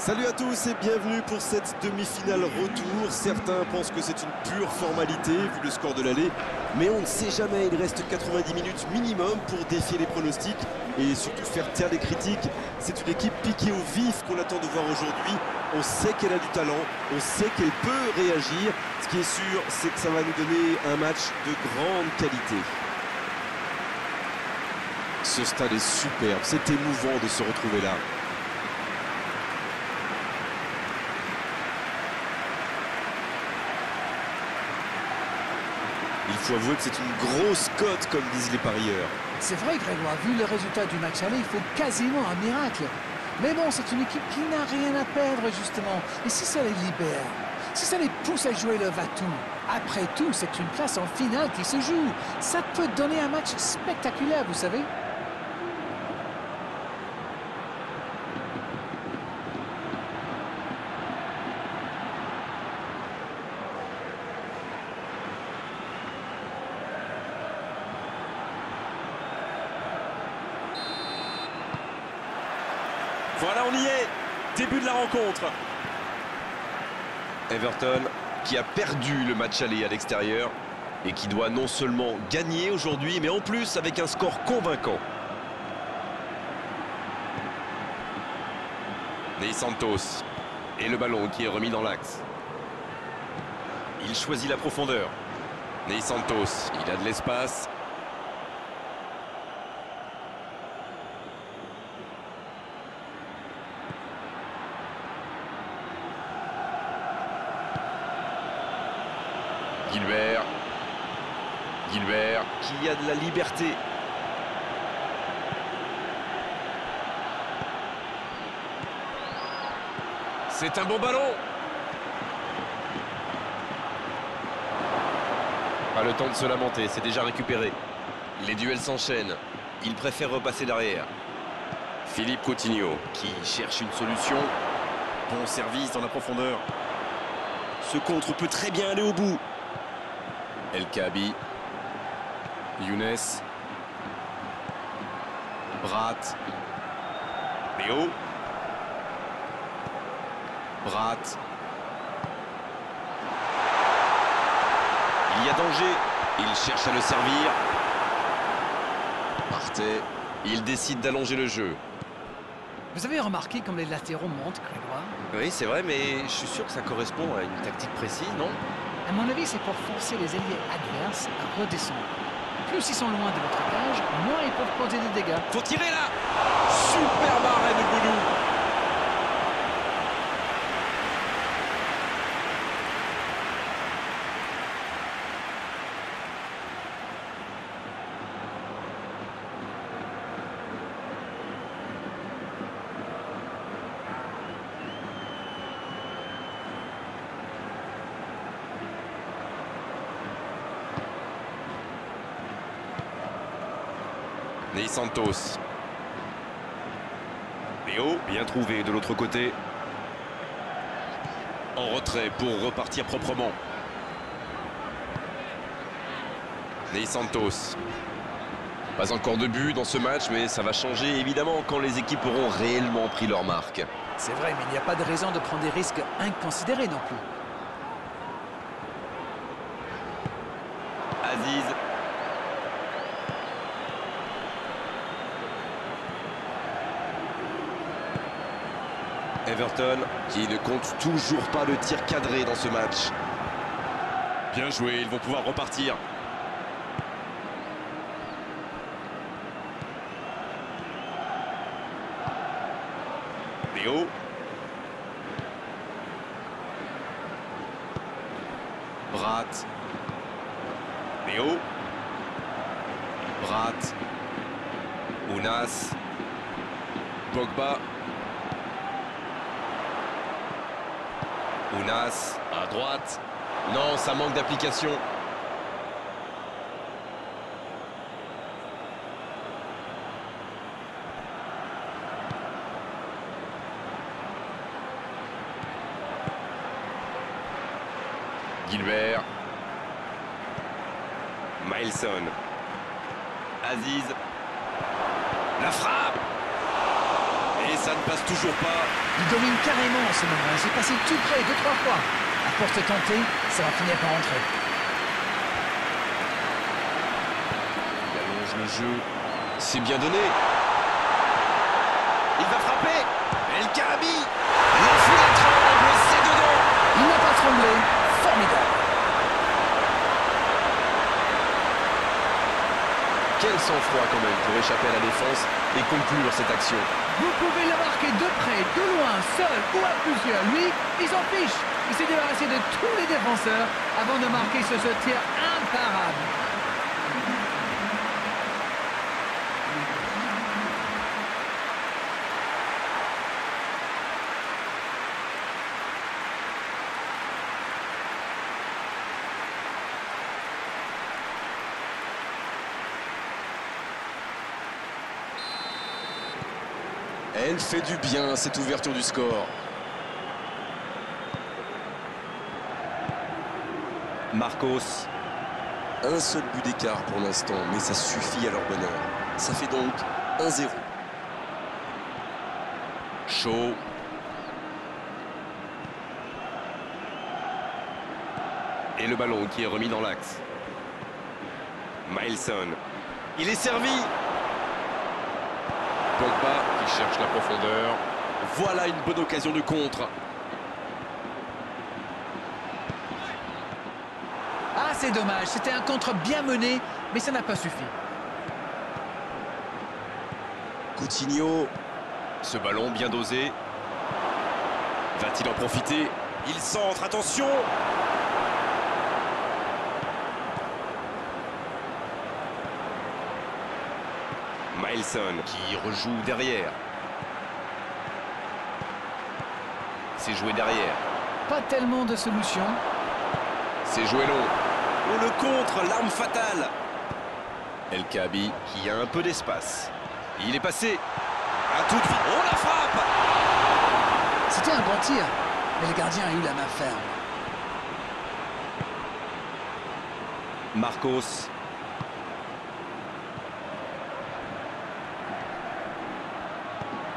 Salut à tous et bienvenue pour cette demi-finale retour. Certains pensent que c'est une pure formalité vu le score de l'aller, mais on ne sait jamais, il reste 90 minutes minimum pour défier les pronostics et surtout faire taire les critiques. C'est une équipe piquée au vif qu'on attend de voir aujourd'hui. On sait qu'elle a du talent, on sait qu'elle peut réagir. Ce qui est sûr, c'est que ça va nous donner un match de grande qualité. Ce stade est superbe, c'est émouvant de se retrouver là. Il faut avouer que c'est une grosse cote, comme disent les parieurs. C'est vrai, Grégoire, vu le résultat du match aller, il faut quasiment un miracle. Mais bon, c'est une équipe qui n'a rien à perdre, justement. Et si ça les libère, si ça les pousse à jouer le va-tout, après tout, c'est une place en finale qui se joue. Ça peut donner un match spectaculaire, vous savez. Voilà, on y est. Début de la rencontre. Everton qui a perdu le match aller à l'extérieur et qui doit non seulement gagner aujourd'hui, mais en plus avec un score convaincant. Ney Santos. Et le ballon qui est remis dans l'axe. Il choisit la profondeur. Ney Santos, il a de l'espace. Gilbert qui a de la liberté. C'est un bon ballon. Pas le temps de se lamenter, c'est déjà récupéré. Les duels s'enchaînent. Il préfère repasser derrière. Philippe Coutinho qui cherche une solution. Bon service dans la profondeur. Ce contre peut très bien aller au bout. El Kaabi. Younes. Brat. Léo. Brat. Il y a danger. Il cherche à le servir. Partey. Il décide d'allonger le jeu. Vous avez remarqué comme les latéraux montent, Grégoire? Oui, c'est vrai, mais je suis sûr que ça correspond à une tactique précise, non? À mon avis, c'est pour forcer les ailiers adverses à redescendre. Plus ils sont loin de votre cage, moins ils peuvent causer des dégâts. Faut tirer là. Super arrêt de Boulou. Ney Santos. Léo, bien trouvé de l'autre côté. En retrait pour repartir proprement. Ney Santos. Pas encore de but dans ce match, mais ça va changer évidemment quand les équipes auront réellement pris leur marque. C'est vrai, mais il n'y a pas de raison de prendre des risques inconsidérés non plus. Aziz. Everton qui ne compte toujours pas le tir cadré dans ce match. Bien joué, ils vont pouvoir repartir. Léo. Brat. Léo. Brat. Ounas. Pogba. Ounas, à droite. Non, ça manque d'application. Gilbert. Mailson. Aziz. La frappe. Et ça ne passe toujours pas. Il domine carrément en ce moment. Il s'est passé tout près 2-3 fois. À force de tenter, ça va finir par rentrer. Il allonge le jeu. C'est bien donné. Il va frapper. El Kaabi. La foule tremble, c'est dedans. Il n'a pas tremblé. Formidable. Quel sang-froid quand même pour échapper à la défense et conclure cette action. Vous pouvez le marquer de près, de loin, seul ou à plusieurs. Lui, il s'en fiche. Il s'est débarrassé de tous les défenseurs avant de marquer ce tir imparable. Elle fait du bien, cette ouverture du score. Marcos. Un seul but d'écart pour l'instant, mais ça suffit à leur bonheur. Ça fait donc 1-0. Shaw. Et le ballon qui est remis dans l'axe. Milson. Il est servi. Pogba qui cherche la profondeur. Voilà une bonne occasion de contre. Ah, c'est dommage. C'était un contre bien mené, mais ça n'a pas suffi. Coutinho. Ce ballon bien dosé. Va-t-il en profiter? Il centre, attention! Milson qui rejoue derrière. C'est joué derrière. Pas tellement de solutions. C'est joué long. Oh, le contre, l'arme fatale. El Kaabi qui a un peu d'espace. Il est passé. À toute vitesse. Oh, la frappe! C'était un bon tir, mais le gardien a eu la main ferme. Marcos.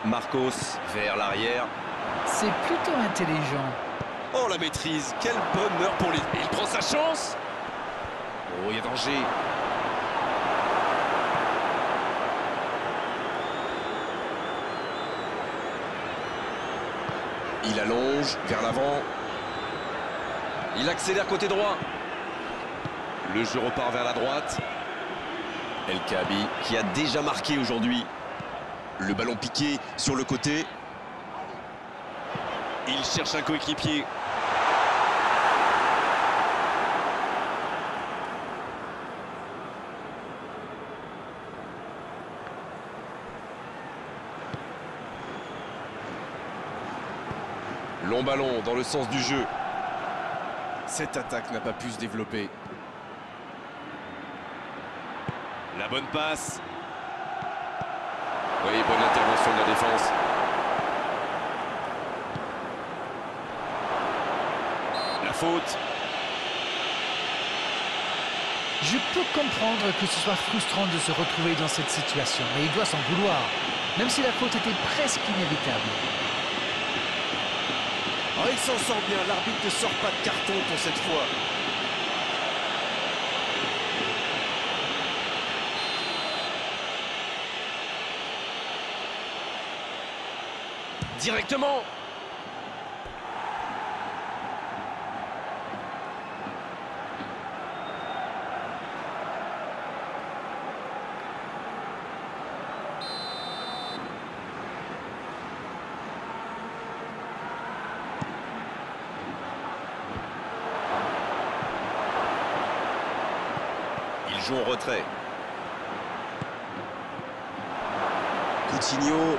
Marcos vers l'arrière. C'est plutôt intelligent. Oh, la maîtrise. Quel bonheur pour lui. Il prend sa chance. Oh, il y a danger. Il allonge vers l'avant. Il accélère côté droit. Le jeu repart vers la droite. El Kaabi qui a déjà marqué aujourd'hui. Le ballon piqué sur le côté. Il cherche un coéquipier. Long ballon dans le sens du jeu. Cette attaque n'a pas pu se développer. La bonne passe. Oui, bonne intervention de la défense. La faute. Je peux comprendre que ce soit frustrant de se retrouver dans cette situation, mais il doit s'en vouloir, même si la faute était presque inévitable. Oh, il s'en sort bien, l'arbitre ne sort pas de carton pour cette fois. Directement. Il joue en retrait. Coutinho.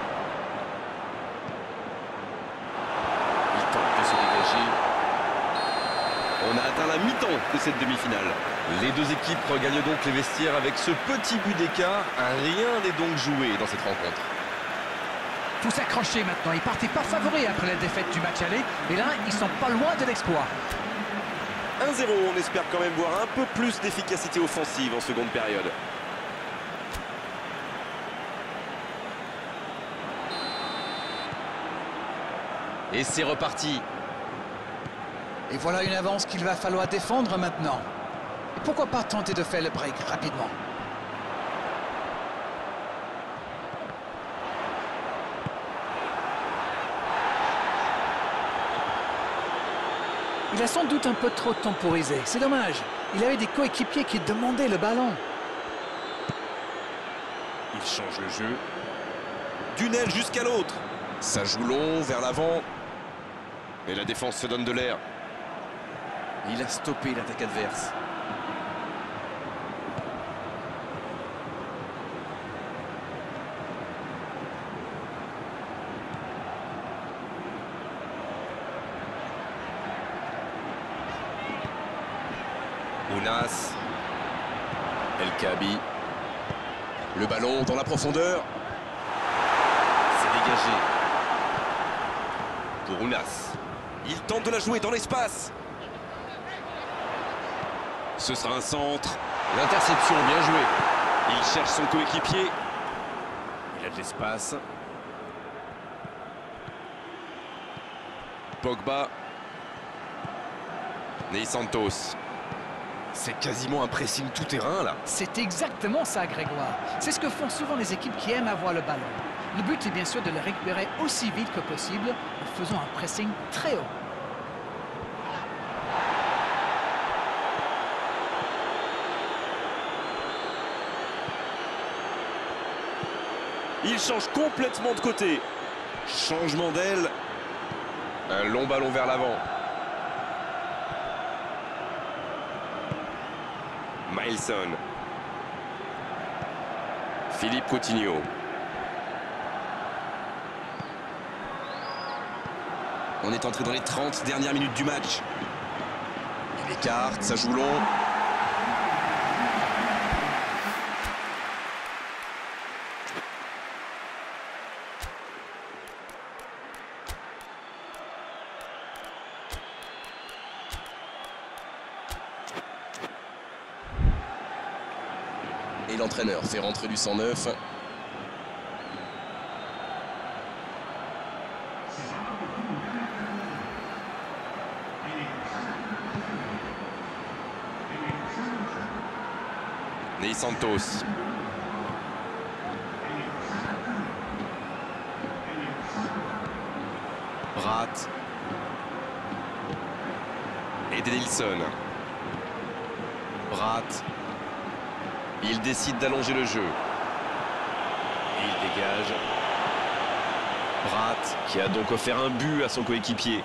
On a atteint la mi-temps de cette demi-finale. Les deux équipes regagnent donc les vestiaires avec ce petit but d'écart. Rien n'est donc joué dans cette rencontre. Faut s'accrocher maintenant. Ils partaient pas favoris après la défaite du match aller. Et là, ils sont pas loin de l'exploit. 1-0, on espère quand même voir un peu plus d'efficacité offensive en seconde période. Et c'est reparti. Et voilà une avance qu'il va falloir défendre maintenant. Et pourquoi pas tenter de faire le break rapidement? Il a sans doute un peu trop temporisé. C'est dommage. Il avait des coéquipiers qui demandaient le ballon. Il change le jeu. D'une aile jusqu'à l'autre. Ça joue long, vers l'avant. Et la défense se donne de l'air. Il a stoppé l'attaque adverse. Ounas. El Kaabi. Le ballon dans la profondeur. C'est dégagé. Pour Ounas. Il tente de la jouer dans l'espace. Ce sera un centre. L'interception, bien joué. Il cherche son coéquipier. Il a de l'espace. Pogba. Ney Santos. C'est quasiment un pressing tout-terrain, là. C'est exactement ça, Grégoire. C'est ce que font souvent les équipes qui aiment avoir le ballon. Le but est bien sûr de le récupérer aussi vite que possible en faisant un pressing très haut. Il change complètement de côté. Changement d'aile. Un long ballon vers l'avant. Mailson. Philippe Coutinho. On est entré dans les 30 dernières minutes du match. Il écarte, ça joue long. Et l'entraîneur fait rentrer du 109. Ney Santos. Bratt. Et Denilson. Bratt. Il décide d'allonger le jeu. Et il dégage. Bratt, qui a donc offert un but à son coéquipier.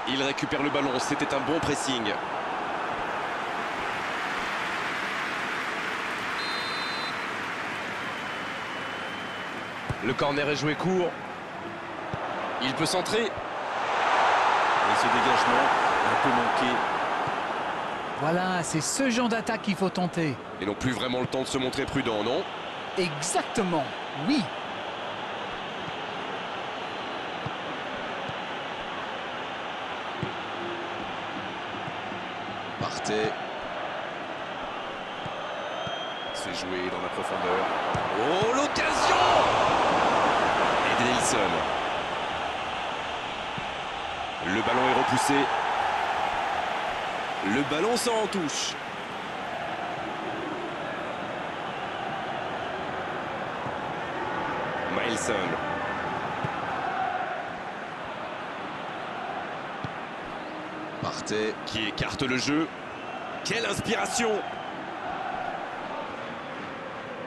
Il récupère le ballon, c'était un bon pressing. Le corner est joué court. Il peut centrer. Et ce dégagement un peu manqué. Voilà, c'est ce genre d'attaque qu'il faut tenter. Et n'ont plus vraiment le temps de se montrer prudent, non? Exactement, oui. Partez. C'est joué dans la profondeur. Oh, l'occasion! Et Denilson. Le ballon est repoussé. Le ballon sort en touche. Mailson. Partez. Qui écarte le jeu. Quelle inspiration!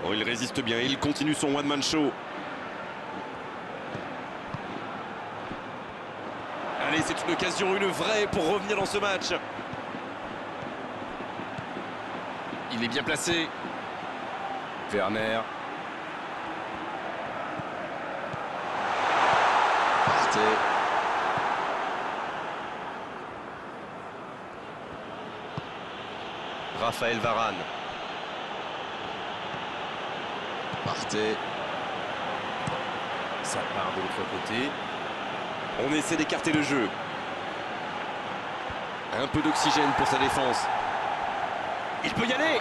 Oh, il résiste bien, il continue son one-man show. Allez, c'est une occasion, une vraie pour revenir dans ce match. Il est bien placé. Werner. Partez. Raphaël Varane. Partez. Ça part de l'autre côté. On essaie d'écarter le jeu. Un peu d'oxygène pour sa défense. Il peut y aller.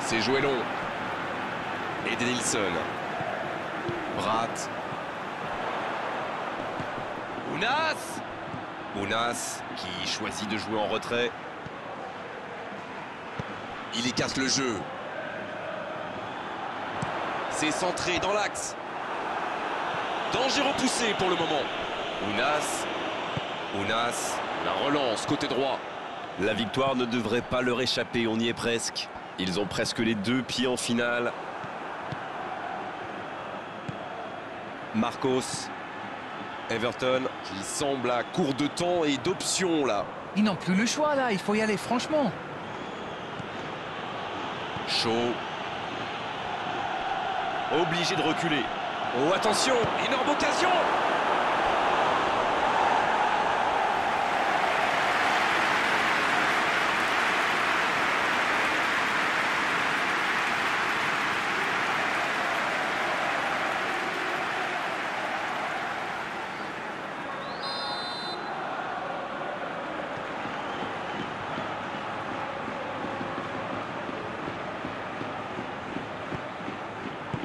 C'est joué long. Edenilson. Bratt. Ounas. Ounas qui choisit de jouer en retrait. Il écarte le jeu. C'est centré dans l'axe. Danger repoussé pour le moment. Ounas. Ounas. La relance côté droit. La victoire ne devrait pas leur échapper, on y est presque. Ils ont presque les 2 pieds en finale. Marcos. Everton qui semble à court de temps et d'options là. Ils n'ont plus le choix là, il faut y aller franchement. Chaud. Obligé de reculer. Oh attention, énorme occasion.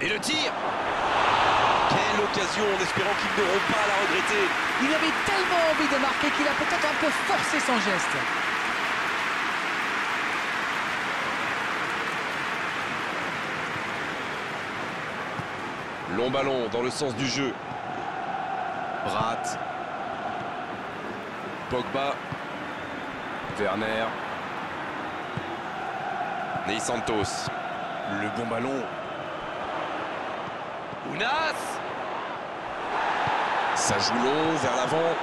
Et le tir. Quelle occasion, en espérant qu'ils n'auront pas à la regretter. Il avait tellement envie de marquer qu'il a peut-être un peu forcé son geste. Long ballon dans le sens du jeu. Bratt. Pogba. Werner. Ney Santos. Le bon ballon. Ounas. Ça joue long vers l'avant.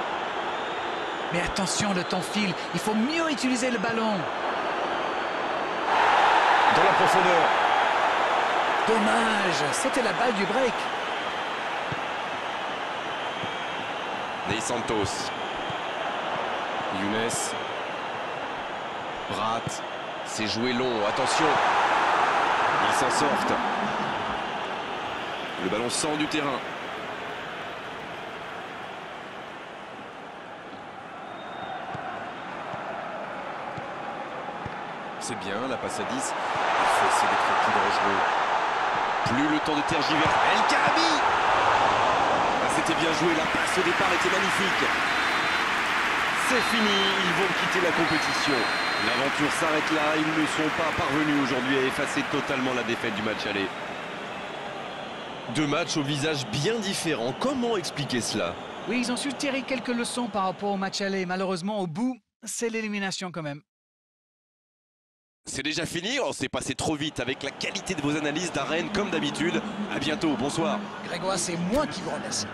Mais attention, le temps file, il faut mieux utiliser le ballon. Dans la profondeur. Dommage, c'était la balle du break. Ney Santos. Younes. Bratt. C'est joué long, attention. Ils s'en sortent. Le ballon sort du terrain. C'est bien, la passe à 10. Il faut essayer d'être plus dangereux. Plus le temps de tergiverser. El Karabi. C'était bien joué, la passe au départ était magnifique. C'est fini, ils vont quitter la compétition. L'aventure s'arrête là, ils ne sont pas parvenus aujourd'hui à effacer totalement la défaite du match aller. 2 matchs au visage bien différents, comment expliquer cela? Oui, ils ont su tirer quelques leçons par rapport au match aller. Malheureusement, au bout, c'est l'élimination quand même. C'est déjà fini, on s'est passé trop vite avec la qualité de vos analyses d'Arène comme d'habitude. À bientôt, bonsoir. Grégoire, c'est moi qui vous remercie.